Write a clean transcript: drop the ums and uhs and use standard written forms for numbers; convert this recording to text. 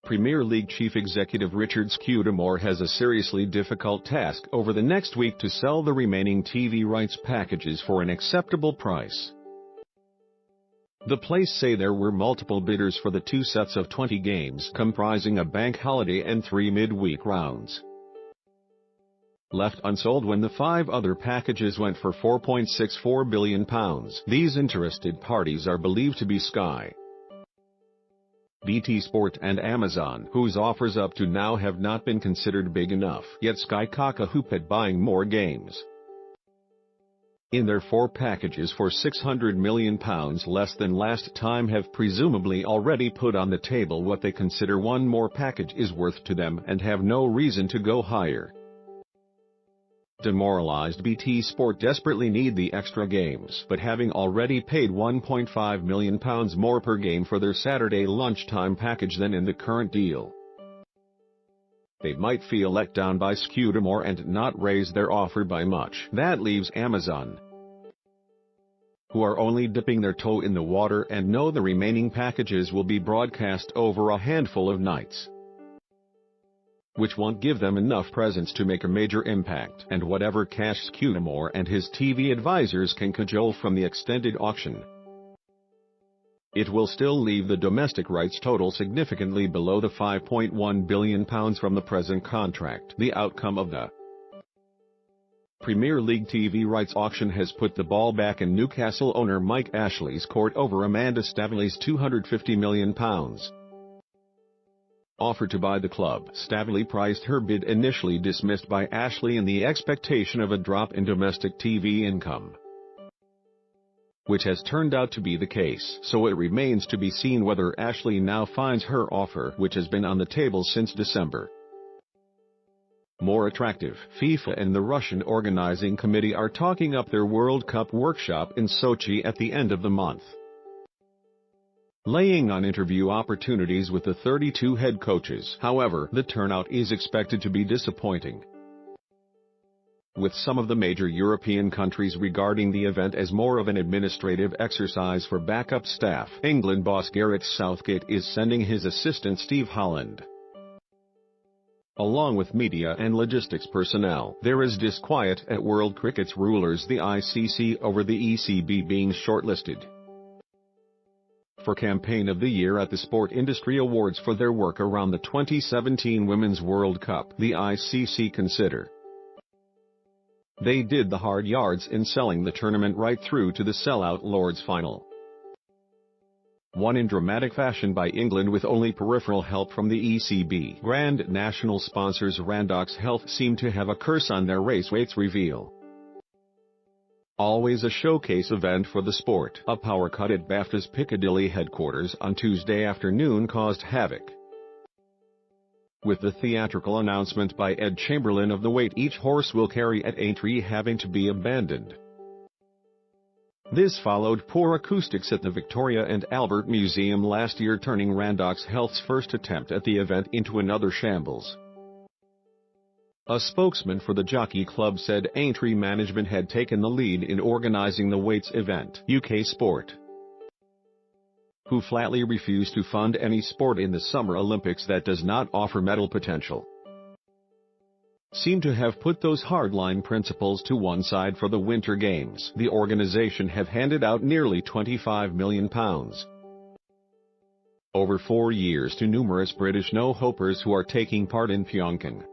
Premier League Chief Executive Richard Scudamore has a seriously difficult task over the next week to sell the remaining TV rights packages for an acceptable price. The players say there were multiple bidders for the 2 sets of 20 games comprising a bank holiday and 3 midweek rounds. Left unsold when the 5 other packages went for £4.64 billion. These interested parties are believed to be Sky, BT Sport and Amazon, whose offers up to now have not been considered big enough, yet Sky cock a hoop at buying more games. In their 4 packages for £600 million less than last time have presumably already put on the table what they consider one more package is worth to them and have no reason to go higher. Demoralized BT Sport desperately need the extra games, but having already paid £1.5 million more per game for their Saturday lunchtime package than in the current deal, they might feel let down by Scudamore and not raise their offer by much. That leaves Amazon, who are only dipping their toe in the water and know the remaining packages will be broadcast over a handful of nights, which won't give them enough presence to make a major impact, and whatever cash Scudamore and his TV advisors can cajole from the extended auction, it will still leave the domestic rights total significantly below the £5.1 billion from the present contract. The outcome of the Premier League TV rights auction has put the ball back in Newcastle owner Mike Ashley's court over Amanda Staveley's £250 million offer to buy the club. Staveley priced her bid, initially dismissed by Ashley in the expectation of a drop in domestic TV income, which has turned out to be the case, so it remains to be seen whether Ashley now finds her offer, which has been on the table since December, more attractive. FIFA and the Russian Organizing Committee are talking up their World Cup workshop in Sochi at the end of the month, laying on interview opportunities with the 32 head coaches. However, the turnout is expected to be disappointing, with some of the major European countries regarding the event as more of an administrative exercise for backup staff. England boss Gareth Southgate is sending his assistant Steve Holland, along with media and logistics personnel. There is disquiet at World Cricket's rulers, the ICC, over the ECB being shortlisted for Campaign of the Year at the Sport Industry Awards for their work around the 2017 Women's World Cup. The ICC consider they did the hard yards in selling the tournament right through to the sellout Lord's final, won in dramatic fashion by England with only peripheral help from the ECB. Grand national sponsors Randox Health seem to have a curse on their raceweights reveal. Always a showcase event for the sport. A power cut at BAFTA's Piccadilly headquarters on Tuesday afternoon caused havoc, with the theatrical announcement by Ed Chamberlain of the weight each horse will carry at Aintree having to be abandoned. This followed poor acoustics at the Victoria and Albert Museum last year, turning Randox Health's first attempt at the event into another shambles. A spokesman for the Jockey Club said Aintree management had taken the lead in organising the weights event. UK Sport, who flatly refused to fund any sport in the Summer Olympics that does not offer medal potential, seem to have put those hardline principles to one side for the Winter Games. The organisation have handed out nearly £25 million over 4 years to numerous British no-hopers who are taking part in Pyeongchang.